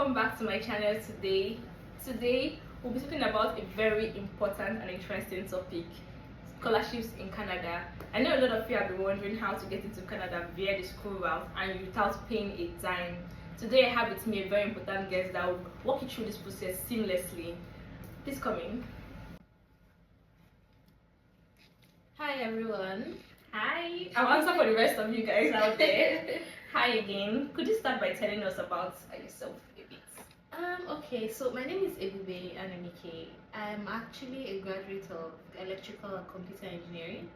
welcome back to my channel today. Today we'll be talking about a very important and interesting topic: scholarships in Canada. I know a lot of you have been wondering how to get into Canada via the school route and without paying a dime. Today I have with me a very important guest that will walk you through this process seamlessly. Please come in. Hi everyone. Hi. I'll answer for the rest of you guys out there. Hi again. Could you start by telling us about yourself a bit? Okay, so my name is Ebube Anamike. I'm actually a graduate of electrical and computer engineering.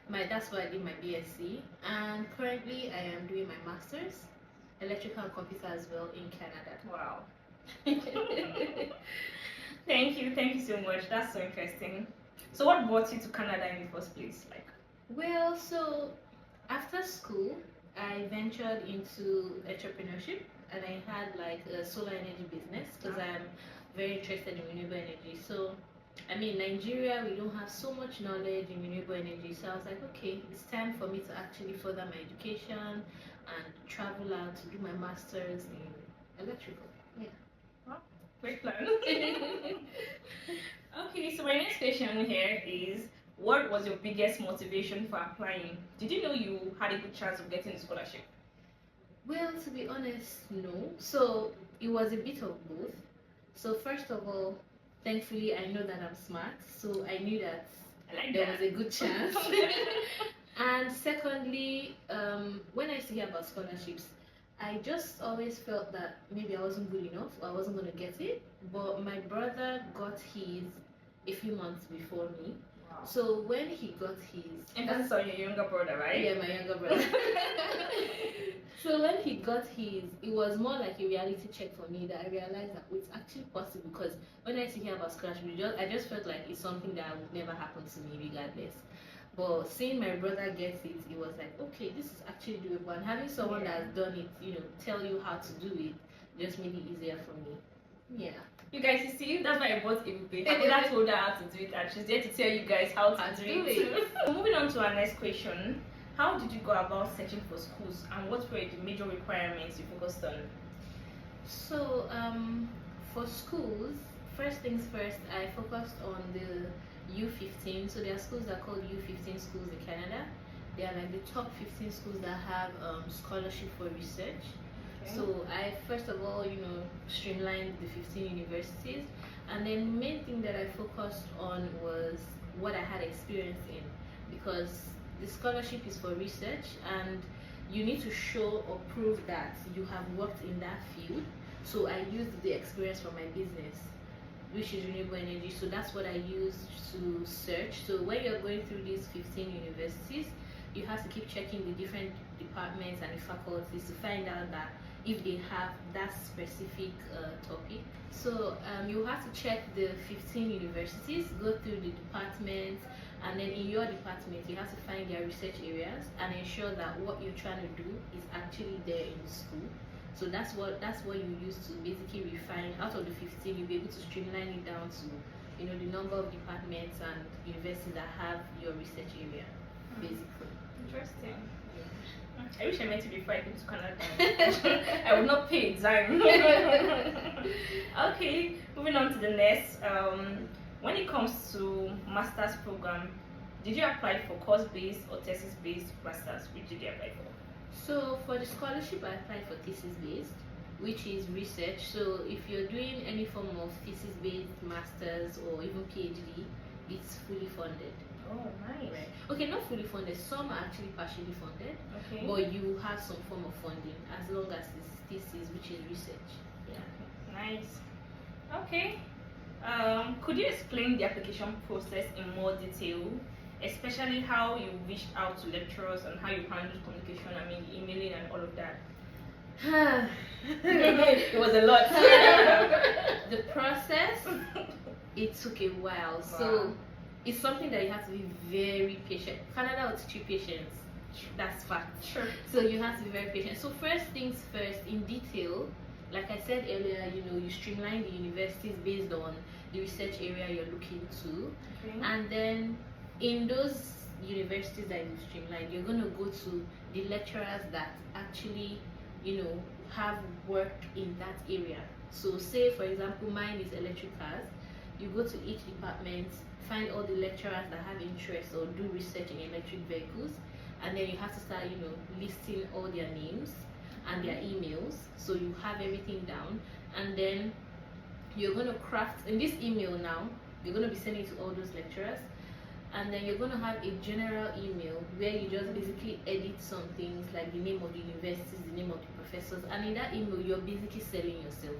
That's why I did my BSc, and currently I am doing my master's, electrical and computer as well, in Canada. Wow. Thank you so much. That's so interesting. So what brought you to Canada in the first place? Well, so after school, I ventured into entrepreneurship, and I had like a solar energy business because I'm very interested in renewable energy. So, I mean, Nigeria, we don't have so much knowledge in renewable energy. So I was like, okay, it's time for me to actually further my education and travel out to do my master's in electrical. Yeah. Well, great plan. Okay, so my next question here is, what was your biggest motivation for applying? Did you know you had a good chance of getting a scholarship? Well, to be honest, no. So it was a bit of both. So first of all, thankfully I know that I'm smart, so I knew that there was a good chance. And secondly, when I used to hear about scholarships, I just always felt that maybe I wasn't good enough or I wasn't going to get it. But my brother got his a few months before me. Wow. So when he got his... And that's on your younger brother, right? Yeah, my younger brother. So when he got his, it was more like a reality check for me that I realized that it's actually possible, because when I used to hear about scholarship, I just felt like it's something that would never happen to me regardless. But seeing my brother get it, it was like, okay, this is actually doable. And having someone that has done it, tell you how to do it, just made it easier for me. Yeah. You guys, you see, that's why I bought Ebube. I told her how to do it, and she's there to tell you guys how to do it. So moving on to our next question. How did you go about searching for schools, and what were the major requirements you focused on? So, for schools, first things first, I focused on the U15. So there are schools that are called U15 schools in Canada. They are like the top 15 schools that have scholarship for research. Okay. So I first of all, streamlined the 15 universities, and then the main thing that I focused on was what I had experience in, because the scholarship is for research and you need to show or prove that you have worked in that field. So I used the experience from my business, which is renewable energy. So that's what I used to search. So when you're going through these 15 universities, you have to keep checking the different departments and the faculties to find out that if they have that specific topic. So you have to check the 15 universities, go through the departments, and then in your department you have to find their research areas and ensure that what you're trying to do is actually there in the school. So that's what you use to basically refine. Out of the 15, you'll be able to streamline it down to the number of departments and universities that have your research area, basically. Interesting. I wish I met you before I came to Canada. I would not pay a dime. Okay, moving on to the next. When it comes to master's program, did you apply for course-based or thesis-based masters? Which did you apply for? So for the scholarship, I applied for thesis-based, which is research. So if you're doing any form of thesis-based masters or even PhD, it's fully funded. Oh, nice. Right. Okay, not fully funded. Some are actually partially funded, okay, but you have some form of funding as long as it's thesis, which is research. Yeah. Nice. Okay. Could you explain the application process in more detail, especially how you reached out to lecturers and how you handled communication? I mean, emailing and all of that. It was a lot. The process, it took a while. Wow. So it's something that you have to be very patient. Canada will teach you patience. That's fact. Sure. So you have to be very patient. So first things first, in detail, like I said earlier, you streamline the universities based on the research area you're looking to. Okay. And then in those universities that you streamline, you're going to go to the lecturers that actually, have work in that area. So say for example mine is electric cars, you go to each department, find all the lecturers that have interest or do research in electric vehicles, and then you have to start listing all their names and their emails, so you have everything down. And then you're going to craft in this email now, you're going to be sending it to all those lecturers, and then you're going to have a general email where you just basically edit some things like the name of the universities, the name of the professors, and in that email you're basically selling yourself.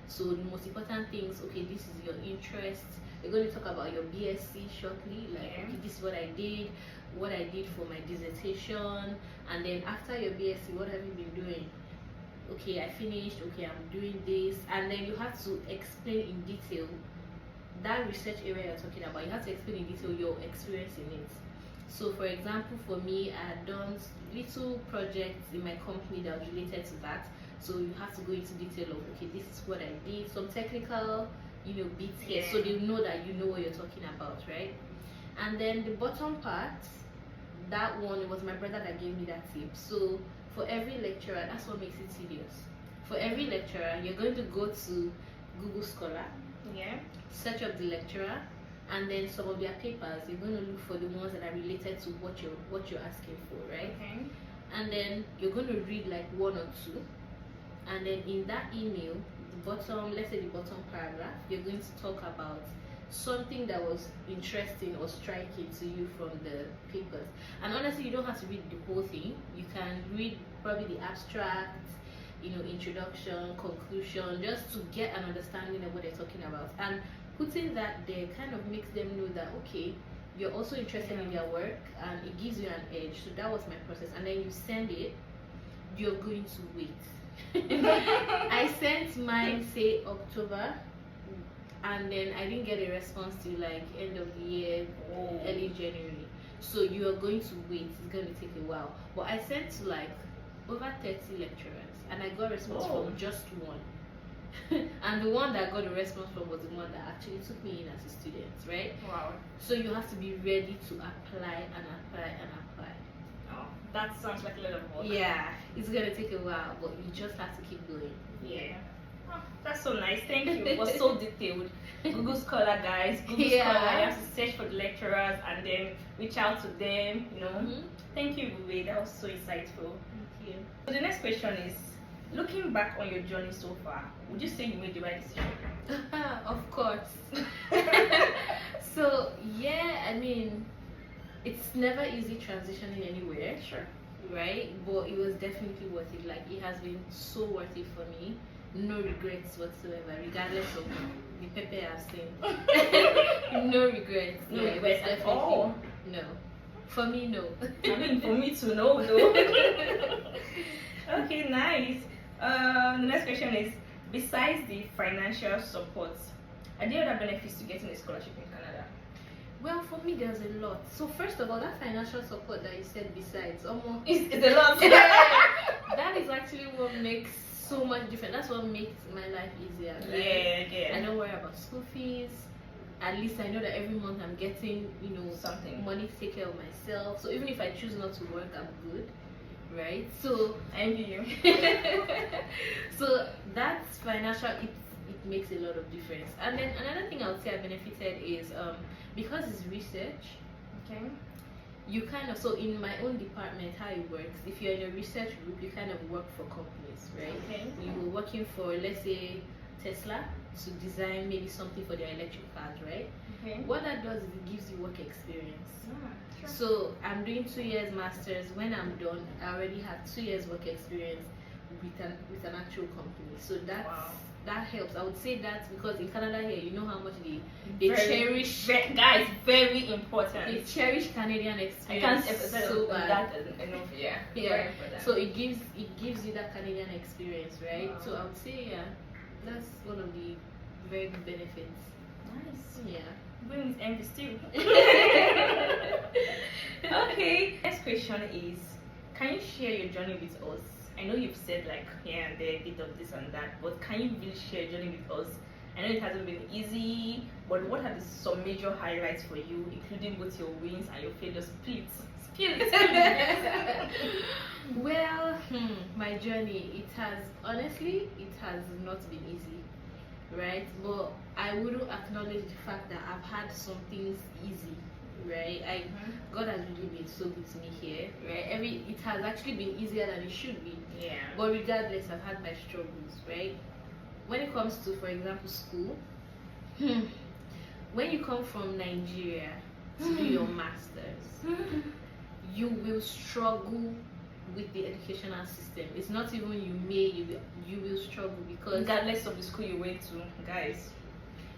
So the most important things, okay, this is your interest. You're going to talk about your BSc shortly, like okay, this is what I did for my dissertation, and then after your BSc, what have you been doing? Okay, I finished, okay, I'm doing this, and then you have to explain in detail that research area you're talking about. You have to explain in detail your experience in it. So for example, for me, I had done little projects in my company that was related to that. So you have to go into detail of, okay, this is what I did, some technical, bits here, so they know that you know what you're talking about, right? And then the bottom part, that one, it was my brother that gave me that tip. So for every lecturer, that's what makes it tedious. For every lecturer, you're going to go to Google Scholar, search up the lecturer, and then some of their papers, you're going to look for the ones that are related to what you're asking for, right? Okay. And then you're going to read like one or two, and then in that email, the bottom, let's say the bottom paragraph, you're going to talk about something that was interesting or striking to you from the papers. And honestly, you don't have to read the whole thing. You can read probably the abstract, introduction, conclusion, just to get an understanding of what they're talking about. And putting that there kind of makes them know that, okay, you're also interested in their work, and it gives you an edge. So that was my process. And then you send it, you're going to wait. I sent mine, say October, and then I didn't get a response till like end of the year, early January. So you are going to wait. It's going to take a while. But I sent to like over 30 lecturers, and I got a response from just one. And the one that I got a response from was the one that actually took me in as a student, right? Wow. So you have to be ready to apply and apply and apply. Oh, that sounds like a lot of work. Yeah, it's gonna take a while, but you just have to keep going. Yeah. Oh, that's so nice. Thank you. It was so detailed. Google Scholar, guys. Google Scholar. You have to search for the lecturers and then reach out to them. Thank you, Bube. That was so insightful. Thank you. So the next question is, looking back on your journey so far, would you say you made the right decision? Of course. So yeah, I mean, it's never easy transitioning anywhere. Sure. Right? But it was definitely worth it. Like, it has been so worth it for me. No regrets whatsoever, regardless of the pepe I've seen. No regrets. No regrets at all? No. For me, no. I mean, for me to know, though. Okay, nice. The next question is, besides the financial support, are there other benefits to getting a scholarship in Canada? Well, for me, there's a lot. So first of all, that financial support that you said besides, almost It's a lot. that is actually what makes so much difference. That's what makes my life easier. Right? Yeah. I don't worry about school fees. At least I know that every month I'm getting, something, money to take care of myself. So even if I choose not to work, I'm good, right? So I envy you. So that's financial. It makes a lot of difference. And then another thing I would say I benefited is because it's research. Okay. You kind of, so in my own department, how it works, if you're in a research group, you kind of work for companies, right? Okay. You were working for, let's say, Tesla to design maybe something for their electric cars, right? Okay. What that does is it gives you work experience. Sure. So I'm doing 2 years masters. When I'm done, I already have 2 years work experience with an actual company. So that helps. I would say that because in Canada here, you know how much they cherish. Guys, very important. They cherish Canadian I experience. can't emphasize so bad. that enough. Yeah. Yeah. So it gives you that Canadian experience, right? Wow. So I would say that's one of the very good benefits. Nice. Yeah. Bring this envy still. Okay. Next question is, can you share your journey with us? I know you've said like here and there a bit of this and that, but can you really share your journey with us? I know it hasn't been easy, but what are some major highlights for you, including both your wins and your failures? Please, spill it. Well, my journey, it has not been easy right? But I wouldn't acknowledge the fact that I've had some things easy, right? God has really been so good to me here, right? It has actually been easier than it should be. Yeah. But regardless, I've had my struggles, right? When it comes to, for example, school, when you come from Nigeria to do your masters, you will struggle with the educational system. It's not even you will struggle because regardless of the school you went to, guys.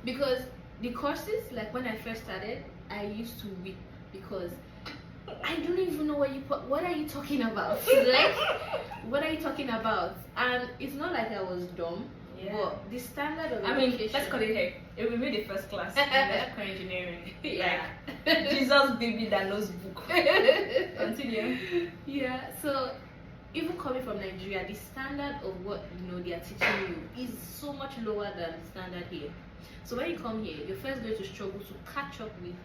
Because the courses, like when I first started, I used to weep because I don't even know what are you talking about? Like, what are you talking about? And it's not like I was dumb, but the standard of education. Let's call it here. It will be the first class in electrical engineering. Yeah. Like, Jesus baby that knows book. Continue. Yeah. So even coming from Nigeria, the standard of what they are teaching you is so much lower than the standard here. So when you come here, you're first going to struggle to catch up with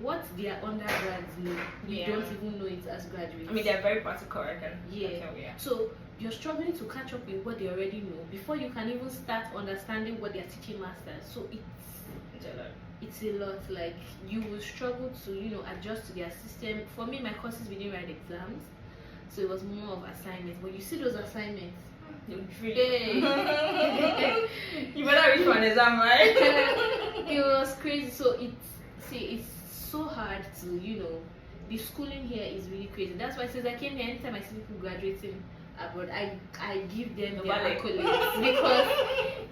what their undergrads know. You don't even know it as graduates. I mean, they're very practical, I can. Yeah. So you're struggling to catch up with what they already know before you can even start understanding what they're teaching masters. So it's a lot. Like, you will struggle to adjust to their system. For me, my courses, we didn't write exams, so it was more of assignments. But you see those assignments, hey. You better read for an exam, right? It was crazy. So it's so hard to the schooling here is really crazy. That's why since I came here, anytime I see people graduating abroad, I give them their accolades because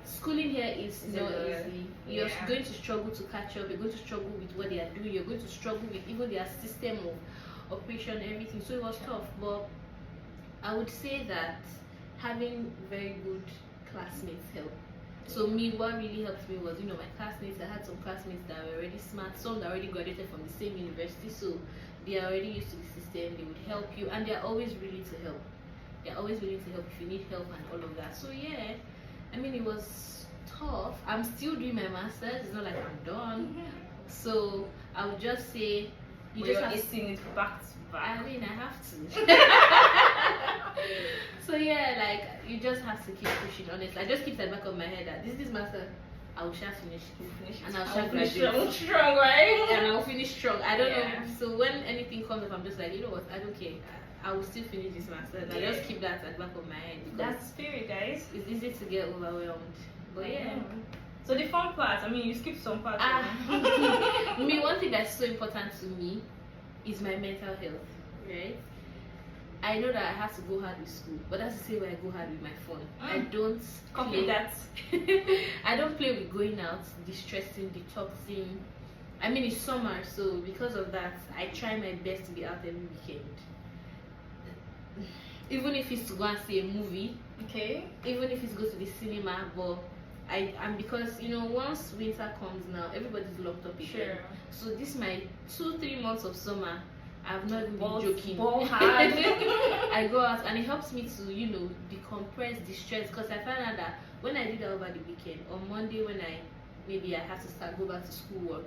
schooling here is not easy. You're going to struggle to catch up. You're going to struggle with what they are doing. You're going to struggle with even their system of operation, everything. So it was tough. But I would say that having very good classmates helped. So me, what really helped me was, my classmates. I had some classmates that were already smart, some that already graduated from the same university, so they are already used to the system. They would help you, and they're always willing to help. They're always willing to help if you need help and all of that. So yeah, I mean, it was tough. I'm still doing my masters. It's not like I'm done. So I would just say, you're acing it back to back. I mean, I have to. So yeah, like, you just have to keep pushing. Honestly, I just keep at the back of my head that this master, I will shall finish, and I'll shall graduate strong, right? And I'll finish strong. I don't know. So when anything comes up, I'm just like, you know what? I don't care. I will still finish this master. I just keep that at the back of my head because that's spirit, guys. It's easy to get overwhelmed. But yeah. So the fun part, I mean, you skipped some parts. Me, one thing that's so important to me is my mental health, right? I know that I have to go hard with school, but that's the same way I go hard with my phone. I don't copy that. I don't play with going out, distressing, detoxing. I mean, it's summer, so because of that, I try my best to be out every weekend. Even if it's to go and see a movie, even if it's go to the cinema, but because once winter comes now, everybody's locked up again. So this my 2-3 months of summer, I've not even been joking. Ball hard. I go out and it helps me to decompress, distress, because I found out that when I do that over the weekend, on Monday when I have to go back to school work,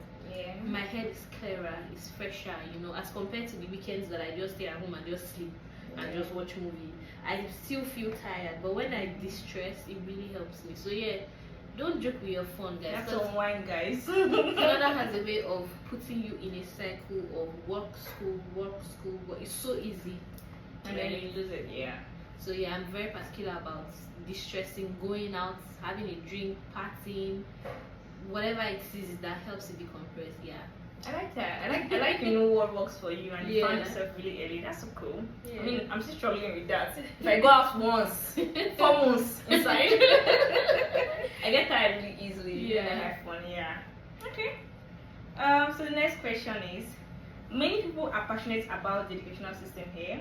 my head is clearer, it's fresher, as compared to the weekends that I just stay at home and just sleep and just watch movie. I still feel tired, but when I distress, it really helps me. So yeah, don't joke with your phone, guys. That's unwind, guys. Canada has a way of putting you in a cycle of work, school, but it's so easy. And then you lose it, So yeah, I'm very particular about distressing, going out, having a drink, partying, whatever it is that helps you decompress. Yeah. I like that. I like what works for you, and you found yourself really early. That's so cool. I mean, I'm still struggling with that. If I go out once, 4 months inside, I get tired really easily. And I have fun. Okay. So the next question is: many people are passionate about the educational system here,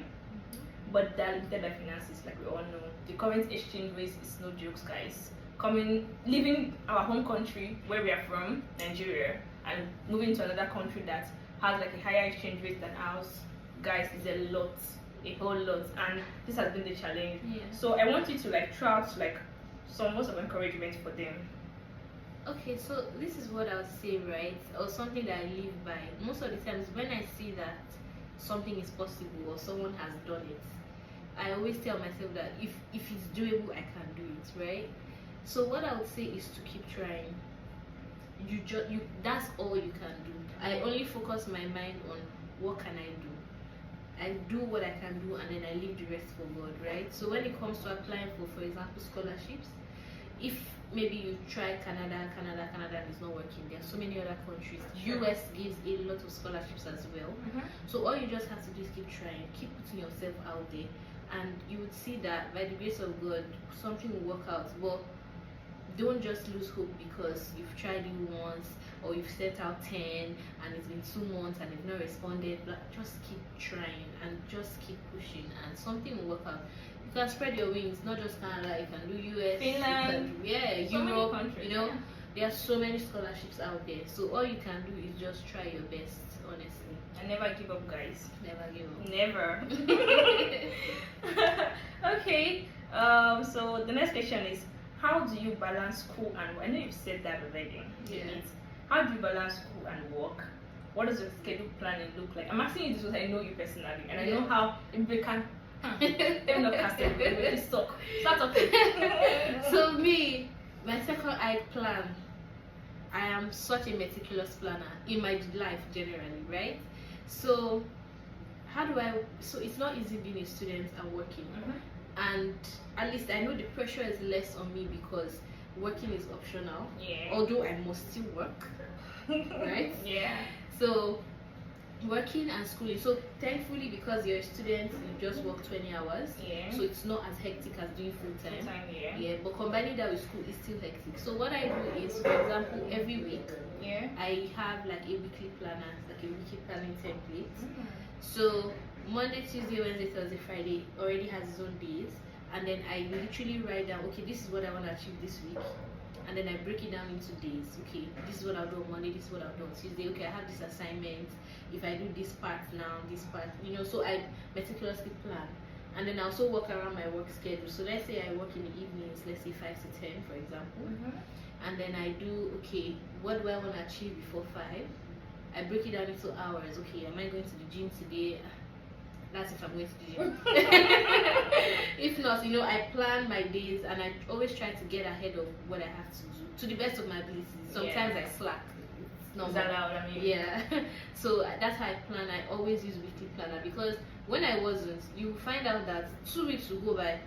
but they're limited by finances, like we all know. The current exchange rate is no jokes, guys. Leaving our home country where we are from, Nigeria, and moving to another country that has like a higher exchange rate than ours, guys, is a whole lot, and this has been the challenge. So I want you to throw out some words of encouragement for them. Okay, so this is what I would say, right? Or something that I live by. Most of the times when I see that something is possible or someone has done it, I always tell myself that if it's doable, I can do it, right? So what I would say is to keep trying. You that's all you can do. I only focus my mind on what can I do. I do what I can do, and then I leave the rest for God, right? So when it comes to applying for example, scholarships, if maybe you try Canada and it's not working, there are so many other countries. Sure. US gives a lot of scholarships as well. So all you just have to do is keep trying, keep putting yourself out there, and you would see that by the grace of God, something will work out. But don't just lose hope because you've tried it once, or you've sent out 10 and it's been 2 months and they've not responded. But just keep trying and just keep pushing, and something will work out. You can spread your wings, not just Canada, you can do US, Finland, you can, so many Europe, countries, you know. yeah. There are so many scholarships out there. So all you can do is just try your best, honestly. And never give up, guys. Never give up. Never. Okay. So the next question is, how do you balance school and work? I know you've said that already. Yeah. How do you balance school and work? What does your schedule planning look like? I'm asking you this because I know you personally, and I know how if they can. Let not cast it. They suck. Start talking. So me, my second I plan. I am such a meticulous planner in my life generally, right? So how do I? So it's not easy being a student and working. And at least I know the pressure is less on me because working is optional. Yeah. Although I must still work, right? Yeah. So working and schooling. So thankfully, because you're a student, you just work 20 hours. Yeah. So it's not as hectic as doing full time. Yeah. Yeah, but combining that with school is still hectic. So what I do is, for example, every week Yeah. I have like a weekly planner, like a weekly planning template. So Monday, Tuesday, Wednesday, Thursday, Friday already has its own days, and then I literally write down, okay, this is what I want to achieve this week, and then I break it down into days. Okay, this is what I'll do on Monday, this is what I'll do on Tuesday. Okay, I have this assignment. If I do this part now, this part, you know, so I meticulously plan. And then I also work around my work schedule. So let's say I work in the evenings, let's say 5 to 10, for example. And then I do, okay, what do I want to achieve before 5? I break it down into hours. Okay, am I going to the gym today? That's if I'm going to the gym. If not, you know, I plan my days and I always try to get ahead of what I have to do to the best of my abilities. Sometimes I slack. It's not Is that loud? I mean, yeah. So that's how I plan. I always use weekly planner because when I wasn't, you find out that 2 weeks will go by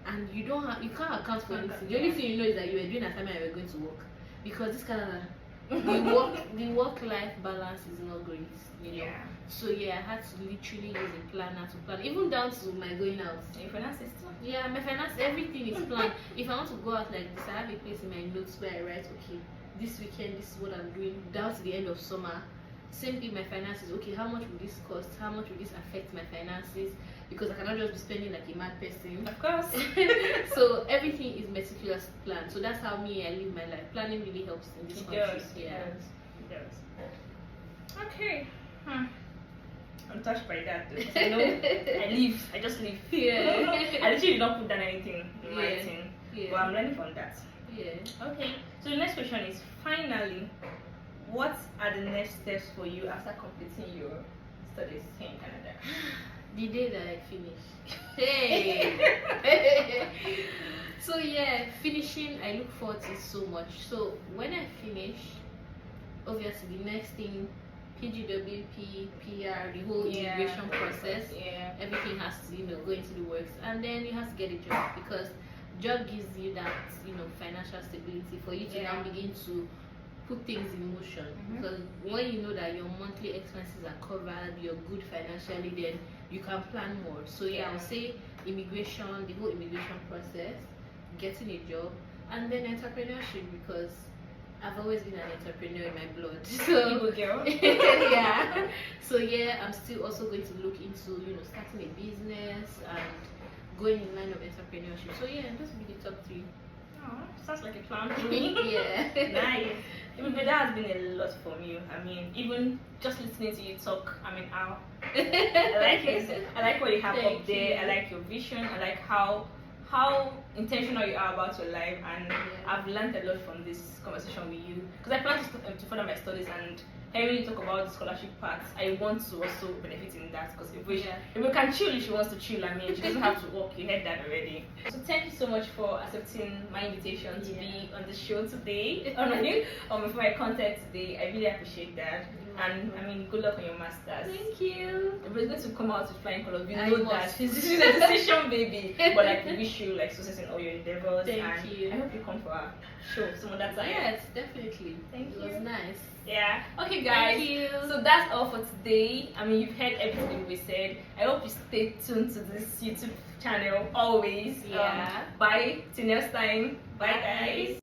and you can't account for anything. The only thing you know is that you were doing assignment and you were going to work, because this kind of the work-life balance is not great, you know. Yeah. So yeah, I had to literally use a planner to plan, even down to my going out. Your finance system? Yeah, my finance, everything is planned. If I want to go out like this, I have a place in my notes where I write, okay, this weekend, this is what I'm doing, down to the end of summer. Same thing, my finances. Okay, how much will this cost? How much will this affect my finances? Because I cannot just be spending like a mad person. Of course. So everything is meticulous planned. So that's how I live my life. Planning really helps in this country. It does. Okay. I'm touched by that though. I know I just live. Yeah. I literally did not put down anything in Yeah. writing. Yeah. But I'm learning from that. Yeah. Okay. So the next question is, finally, what are the next steps for you after completing your studies here in Canada? The day that I finish. Hey. So yeah, finishing, I look forward to it so much. So when I finish, obviously the next thing, PGWP, PR, the whole immigration process, everything has to, go into the works, and then you have to get a job, because job gives you that, financial stability for you to now begin to put things in motion. Because when you know that your monthly expenses are covered, you're good financially, then you can plan more. So I would say immigration, the whole immigration process, getting a job, and then entrepreneurship, because I've always been an entrepreneur in my blood. So Evil girl. yeah. So I'm still also going to look into starting a business and going in line of entrepreneurship. So those will be the top 3. Oh, sounds like a plan to me. Yeah. Nice. Even but that has been a lot from you. I mean, even just listening to you talk, I like it. I like what you have Thank up there. you. I like your vision. I like how how intentional you are about your life, and Yeah. I've learned a lot from this conversation with you because I plan to further my studies, and hearing you talk about the scholarship part, I want to also benefit in that because if we can chill, if she wants to chill, I mean, she doesn't have to work. You heard that already. So thank you so much for accepting my invitation to be on the show today, for my content today. I really appreciate that. And I mean, good luck on your masters. Thank you. Everybody's going to come out with flying colors. We I know must. that she's a decision baby. But like, we wish you like success in all your endeavors. Thank you. I hope you come for our show some other time. Yes, definitely. Thank It you. was nice. Yeah. Okay, guys. Thank you. So that's all for today. I mean, you've heard everything we said. I hope you stay tuned to this YouTube channel always. Yeah. Bye. Till next time. Bye, guys.